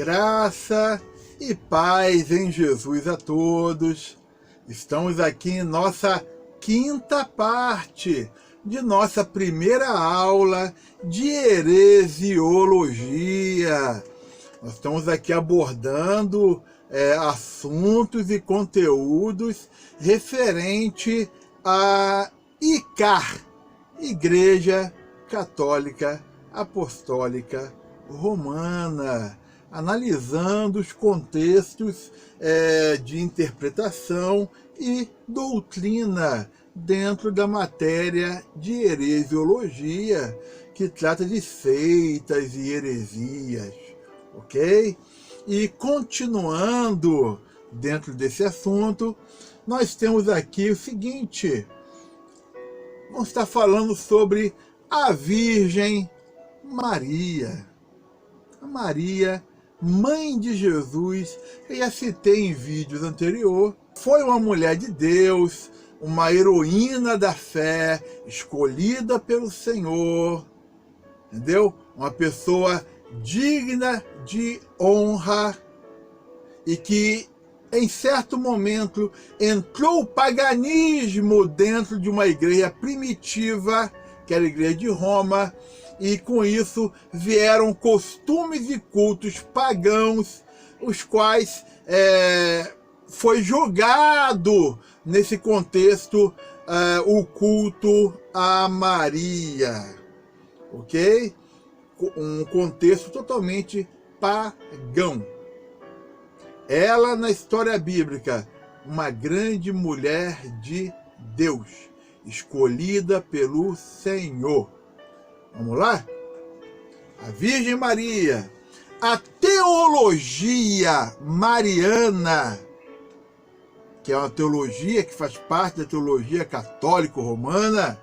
Graça e paz em Jesus a todos. Estamos aqui em nossa quinta parte de nossa primeira aula de heresiologia. Nós estamos aqui abordando assuntos e conteúdos referente a ICAR, Igreja Católica Apostólica Romana, analisando os contextos de interpretação e doutrina dentro da matéria de heresiologia, que trata de seitas e heresias, ok? E continuando dentro desse assunto, nós temos aqui o seguinte: vamos estar falando sobre a Virgem Maria. A Maria, mãe de Jesus, eu já citei em vídeos anteriores, foi uma mulher de Deus, uma heroína da fé, escolhida pelo Senhor, entendeu? Uma pessoa digna de honra e que, em certo momento, entrou o paganismo dentro de uma igreja primitiva, que era a igreja de Roma, e com isso vieram costumes e cultos pagãos, os quais foi jogado nesse contexto o culto a Maria, ok? Um contexto totalmente pagão. Ela, na história bíblica, uma grande mulher de Deus, escolhida pelo Senhor. Vamos lá? A Virgem Maria, a teologia mariana, que é uma teologia que faz parte da teologia católico-romana,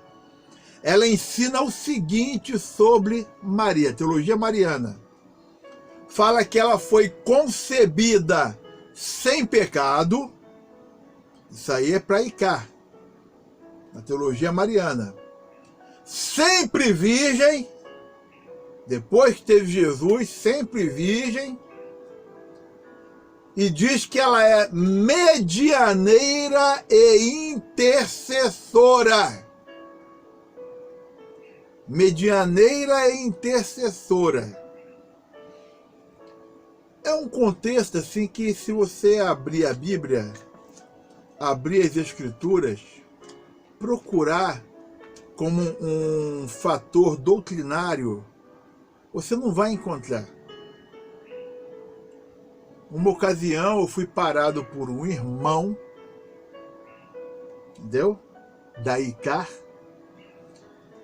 ela ensina o seguinte sobre Maria, a teologia mariana. Fala que ela foi concebida sem pecado, isso aí é para Icar, na teologia mariana. Sempre virgem, depois que teve Jesus, sempre virgem, e diz que ela é medianeira e intercessora. Medianeira e intercessora. É um contexto assim que, se você abrir a Bíblia, abrir as Escrituras, procurar como um fator doutrinário, você não vai encontrar. Uma ocasião eu fui parado por um irmão, entendeu? Da ICAR,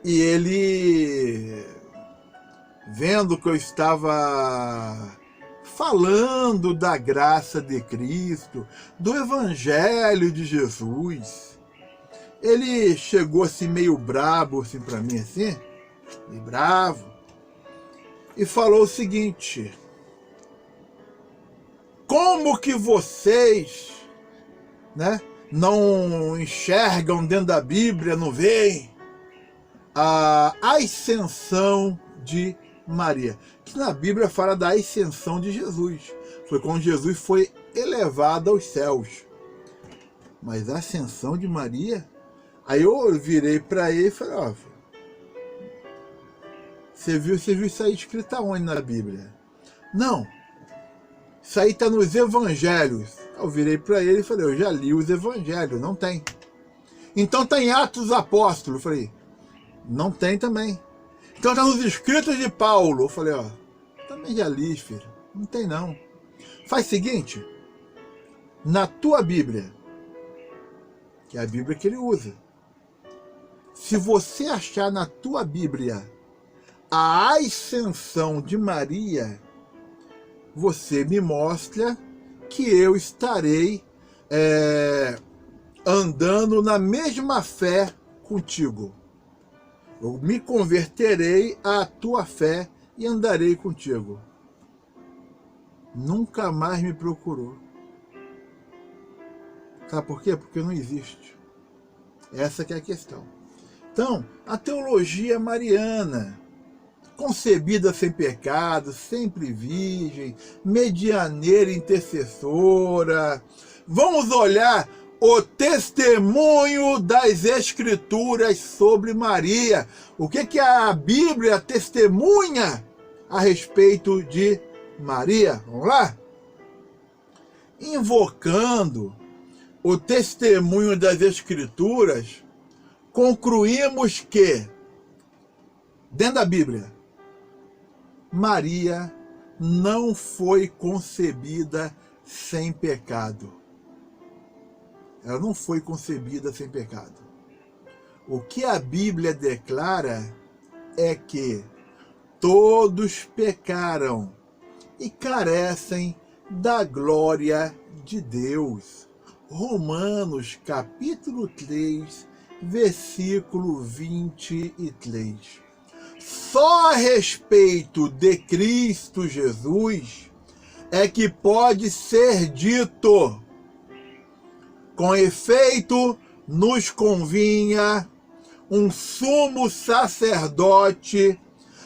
e ele, vendo que eu estava falando da graça de Cristo, do Evangelho de Jesus, ele chegou assim meio brabo assim para mim, assim, meio bravo, e falou o seguinte: como que vocês, né, não enxergam dentro da Bíblia, não veem a ascensão de Maria? Que na Bíblia fala da ascensão de Jesus. Foi quando Jesus foi elevado aos céus. Mas a ascensão de Maria? Aí eu virei para ele e falei: ó, você viu isso aí escrito aonde na Bíblia? Não, isso aí está nos evangelhos. Eu virei para ele e falei: eu já li os evangelhos, não tem. Então está em Atos dos Apóstolos. Eu falei: não tem também. Então está nos escritos de Paulo. Eu falei: ó, também já li, filho, não tem não. Faz o seguinte, na tua Bíblia, que é a Bíblia que ele usa, se você achar na tua Bíblia a ascensão de Maria, você me mostra que eu estarei andando na mesma fé contigo. Eu me converterei à tua fé e andarei contigo. Nunca mais me procurou. Sabe por quê? Porque não existe. Essa que é a questão. Então, a teologia mariana, concebida sem pecado, sempre virgem, medianeira intercessora. Vamos olhar o testemunho das Escrituras sobre Maria. O que a Bíblia testemunha a respeito de Maria? Vamos lá? Invocando o testemunho das Escrituras, concluímos que, dentro da Bíblia, Maria não foi concebida sem pecado. Ela não foi concebida sem pecado. O que a Bíblia declara é que todos pecaram e carecem da glória de Deus. Romanos capítulo 3, versículo 23. Só a respeito de Cristo Jesus é que pode ser dito: com efeito, nos convinha um sumo sacerdote,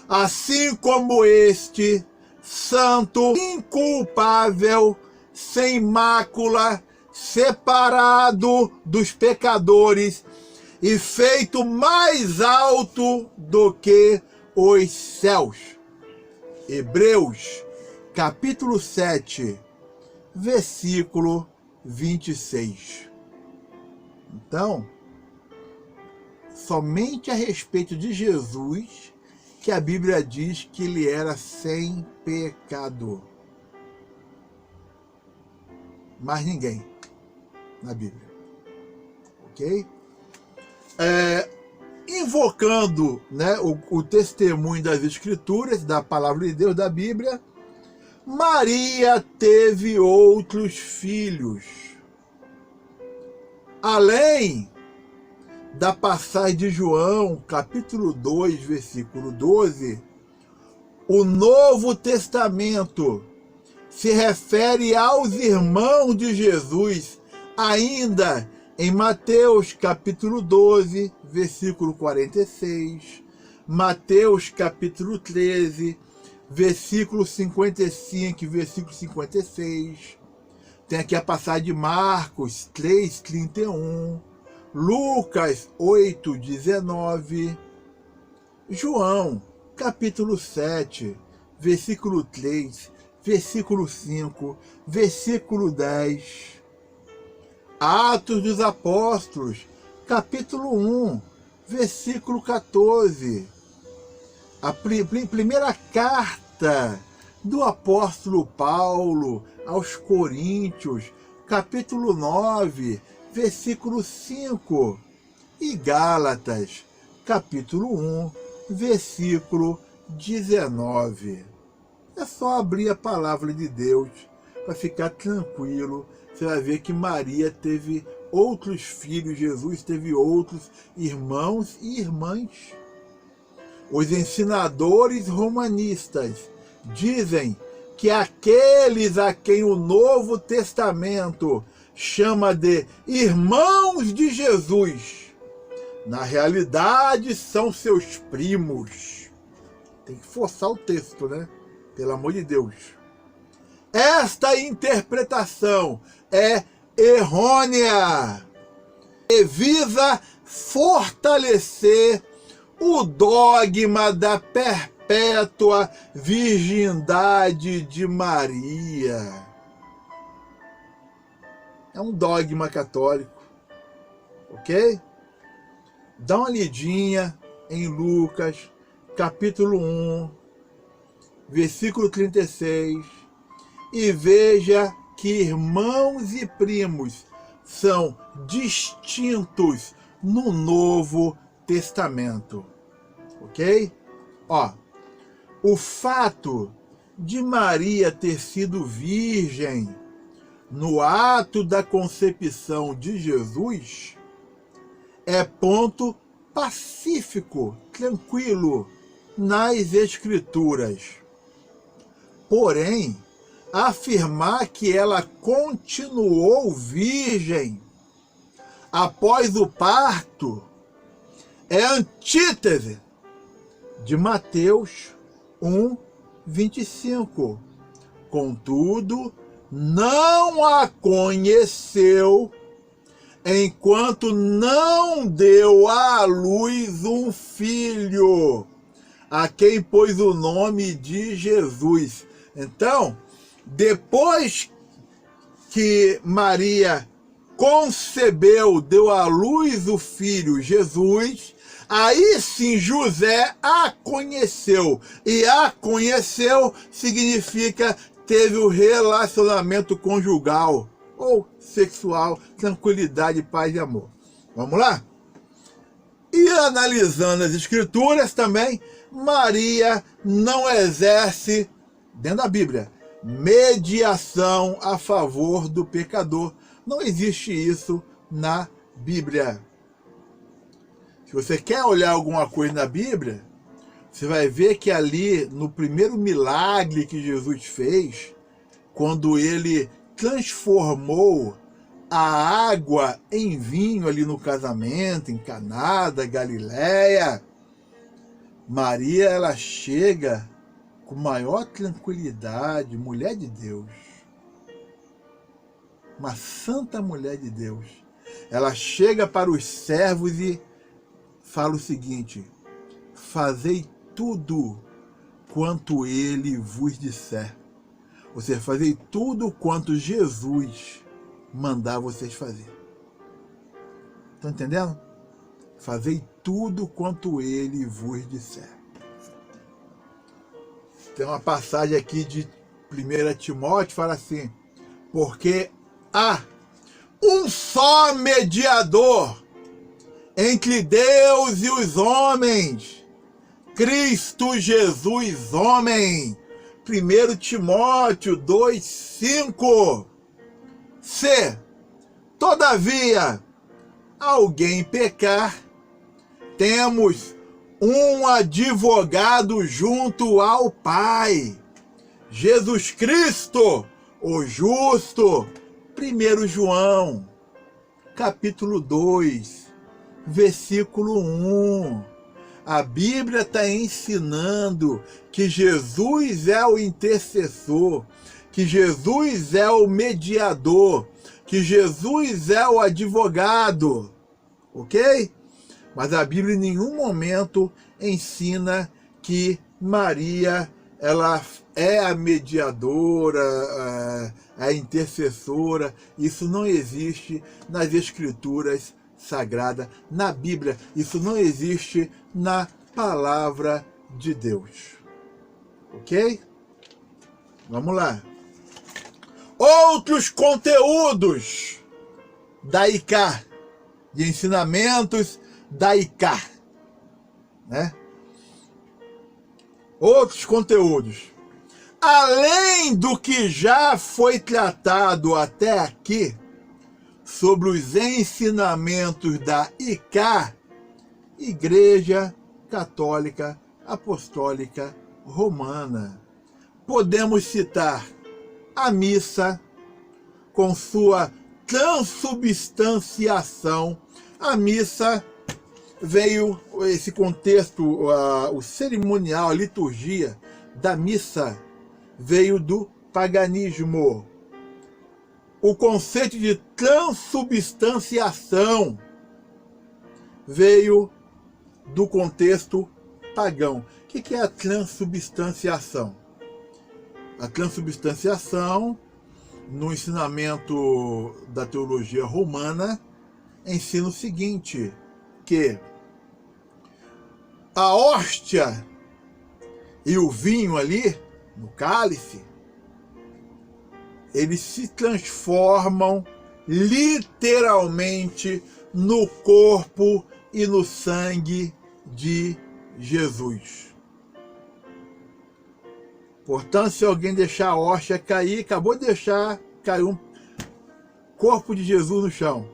assim como este, santo, inculpável, sem mácula, separado dos pecadores e feito mais alto do que os céus. Hebreus, capítulo 7, versículo 26. Então, somente a respeito de Jesus que a Bíblia diz que ele era sem pecado. Mais ninguém na Bíblia. Ok? Invocando, né, o testemunho das Escrituras, da Palavra de Deus, da Bíblia, Maria teve outros filhos. Além da passagem de João, capítulo 2, versículo 12, o Novo Testamento se refere aos irmãos de Jesus, ainda em Mateus, capítulo 12, versículo 46, Mateus, capítulo 13, versículo 55 e versículo 56. Tem aqui a passagem de Marcos 3, 31, Lucas 8, 19, João, capítulo 7, versículo 3, versículo 5, versículo 10, Atos dos Apóstolos, capítulo 1, versículo 14, a primeira carta do apóstolo Paulo aos Coríntios, capítulo 9, versículo 5, e Gálatas, capítulo 1, versículo 19. É só abrir a palavra de Deus para ficar tranquilo. Você vai ver que Maria teve outros filhos, Jesus teve outros irmãos e irmãs. Os ensinadores romanistas dizem que aqueles a quem o Novo Testamento chama de irmãos de Jesus, na realidade são seus primos. Tem que forçar o texto, né? Pelo amor de Deus. Esta interpretação é errônea e visa fortalecer o dogma da perpétua virgindade de Maria. É um dogma católico, ok? Dá uma lidinha em Lucas, capítulo 1, versículo 36, e veja que irmãos e primos são distintos no Novo Testamento, ok? Ó, o fato de Maria ter sido virgem no ato da concepção de Jesus é ponto pacífico, tranquilo nas Escrituras. Porém, afirmar que ela continuou virgem após o parto é antítese de Mateus, 1:25. Contudo, não a conheceu enquanto não deu à luz um filho, a quem pôs o nome de Jesus. Então, depois que Maria concebeu, deu à luz o filho Jesus, aí sim José a conheceu. E a conheceu significa teve o relacionamento conjugal ou sexual, tranquilidade, paz e amor. Vamos lá? E analisando as escrituras também, Maria não exerce, dentro da Bíblia, mediação a favor do pecador. Não existe isso na Bíblia. Se você quer olhar alguma coisa na Bíblia, você vai ver que ali, no primeiro milagre que Jesus fez, quando ele transformou a água em vinho ali no casamento, em Caná da Galileia, Maria, ela chega com maior tranquilidade, mulher de Deus, uma santa mulher de Deus. Ela chega para os servos e fala o seguinte: fazei tudo quanto ele vos disser. Ou seja, fazei tudo quanto Jesus mandar vocês fazer. Estão entendendo? Fazei tudo quanto ele vos disser. Tem uma passagem aqui de 1 Timóteo, fala assim: porque há um só mediador entre Deus e os homens, Cristo Jesus, homem. 1 Timóteo 2:5. Se, todavia, alguém pecar, temos um advogado junto ao Pai, Jesus Cristo, o justo. 1 João, capítulo 2, versículo 1. A Bíblia está ensinando que Jesus é o intercessor, que Jesus é o mediador, que Jesus é o advogado, ok? Mas a Bíblia em nenhum momento ensina que Maria, ela é a mediadora, a intercessora. Isso não existe nas Escrituras Sagradas, na Bíblia. Isso não existe na Palavra de Deus. Ok? Vamos lá. Outros conteúdos da ICA, de ensinamentos da ICA, né? Outros conteúdos. Além do que já foi tratado até aqui sobre os ensinamentos da ICA, Igreja Católica Apostólica Romana, podemos citar a missa com sua transubstanciação. A missa veio, esse contexto, o cerimonial, a liturgia da missa veio do paganismo. O conceito de transubstanciação veio do contexto pagão. O que é a transubstanciação? A transubstanciação, no ensinamento da teologia romana, ensina o seguinte, que a hóstia e o vinho ali, no cálice, eles se transformam literalmente no corpo e no sangue de Jesus. Portanto, se alguém deixar a hóstia cair, acabou de deixar cair um corpo de Jesus no chão.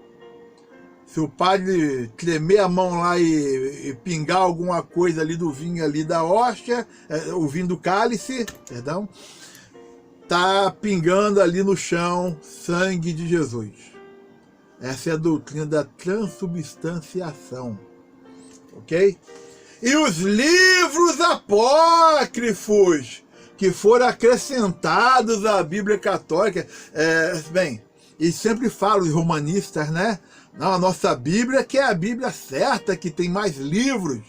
Se o padre tremer a mão lá e pingar alguma coisa ali do vinho ali da hóstia, o vinho do cálice, perdão, tá pingando ali no chão sangue de Jesus. Essa é a doutrina da transubstanciação, ok? E os livros apócrifos que foram acrescentados à Bíblia Católica. Bem, e sempre falam os romanistas, né? Não, a nossa Bíblia que é a Bíblia certa, que tem mais livros.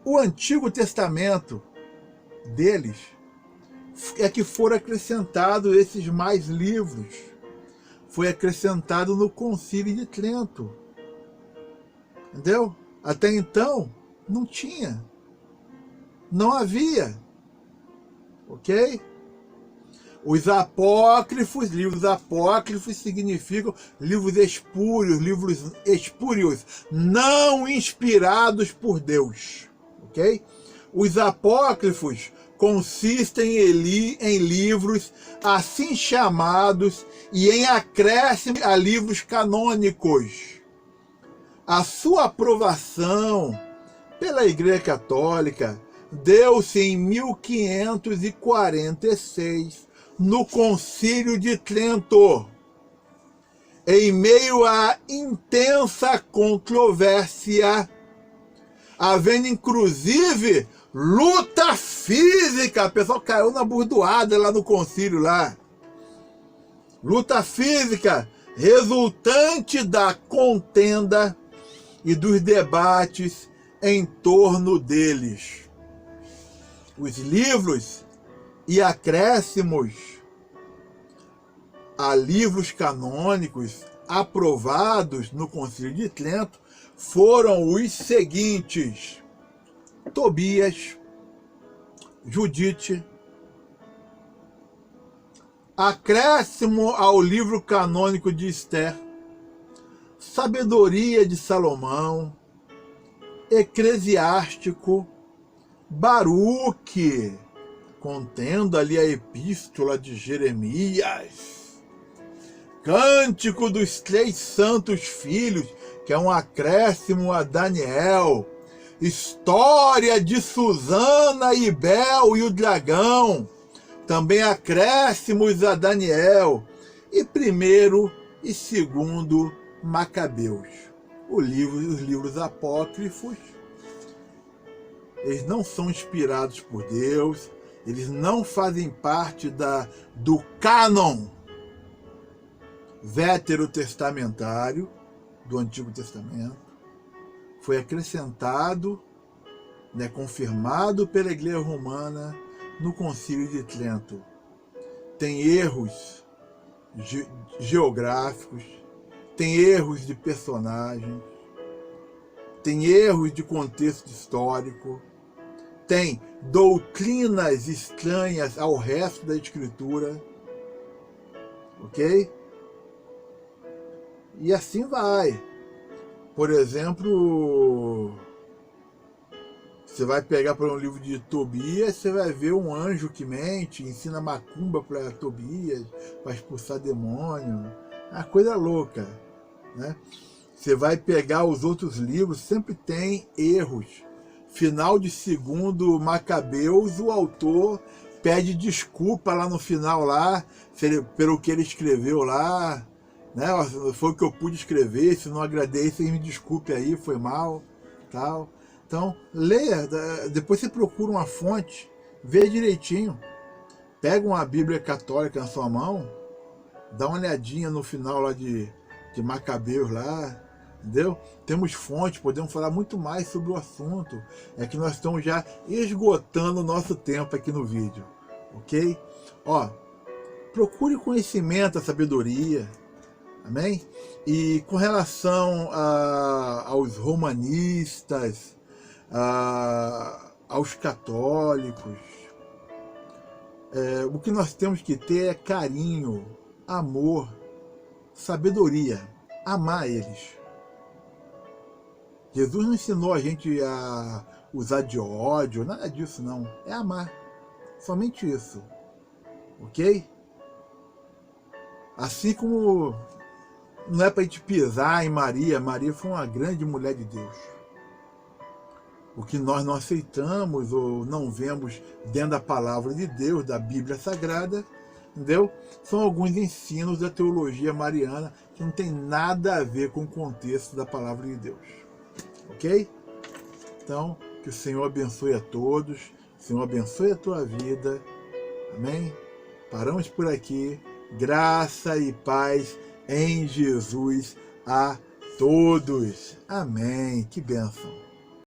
O Antigo Testamento deles é que foram acrescentados esses mais livros. Foi acrescentado no Concílio de Trento. Entendeu? Até então, não tinha. Não havia. Ok? Os apócrifos, livros apócrifos significam livros espúrios, não inspirados por Deus. Ok? Os apócrifos consistem em livros assim chamados e em acréscimo a livros canônicos. A sua aprovação pela Igreja Católica deu-se em 1546 no Concílio de Trento, em meio à intensa controvérsia, havendo inclusive luta física. O pessoal caiu na burdoada lá no concílio lá. Luta física resultante da contenda e dos debates em torno deles. Os livros e acréscimos a livros canônicos aprovados no Concílio de Trento foram os seguintes: Tobias, Judite, acréscimo ao livro canônico de Esther, Sabedoria de Salomão, Eclesiástico, Baruque, contendo ali a epístola de Jeremias, Cântico dos Três Santos Filhos, que é um acréscimo a Daniel, História de Susana e Bel e o Dragão, também acréscimos a Daniel, e primeiro e segundo Macabeus. Os livros apócrifos, eles não são inspirados por Deus, eles não fazem parte do cânon veterotestamentário do Antigo Testamento. Foi acrescentado, né, confirmado pela Igreja Romana no Concílio de Trento. Tem erros geográficos, tem erros de personagens, tem erros de contexto histórico, tem doutrinas estranhas ao resto da Escritura, ok? E assim vai. Por exemplo, você vai pegar para um livro de Tobias, você vai ver um anjo que mente, ensina macumba para Tobias, para expulsar demônio. É uma coisa louca, né? Você vai pegar os outros livros, sempre tem erros. Final de segundo Macabeus, o autor pede desculpa lá no final, lá, pelo que ele escreveu lá, né? Foi o que eu pude escrever, se não agradei, vocês me desculpe aí, foi mal, tal. Então, leia, depois você procura uma fonte, vê direitinho, pega uma Bíblia católica na sua mão, dá uma olhadinha no final lá de Macabeus lá, entendeu? Temos fontes, podemos falar muito mais sobre o assunto. É que nós estamos já esgotando o nosso tempo aqui no vídeo, ok? Ó, procure conhecimento, a sabedoria, amém? E com relação aos romanistas, aos católicos, o que nós temos que ter é carinho, amor, sabedoria, amar eles. Jesus não ensinou a gente a usar de ódio, nada disso não, é amar, somente isso, ok? Assim como não é para a gente pisar em Maria, Maria foi uma grande mulher de Deus. O que nós não aceitamos ou não vemos dentro da palavra de Deus, da Bíblia Sagrada, entendeu? São alguns ensinos da teologia mariana que não tem nada a ver com o contexto da palavra de Deus. Ok? Então, que o Senhor abençoe a todos, o Senhor abençoe a tua vida. Amém? Paramos por aqui. Graça e paz em Jesus a todos. Amém. Que bênção.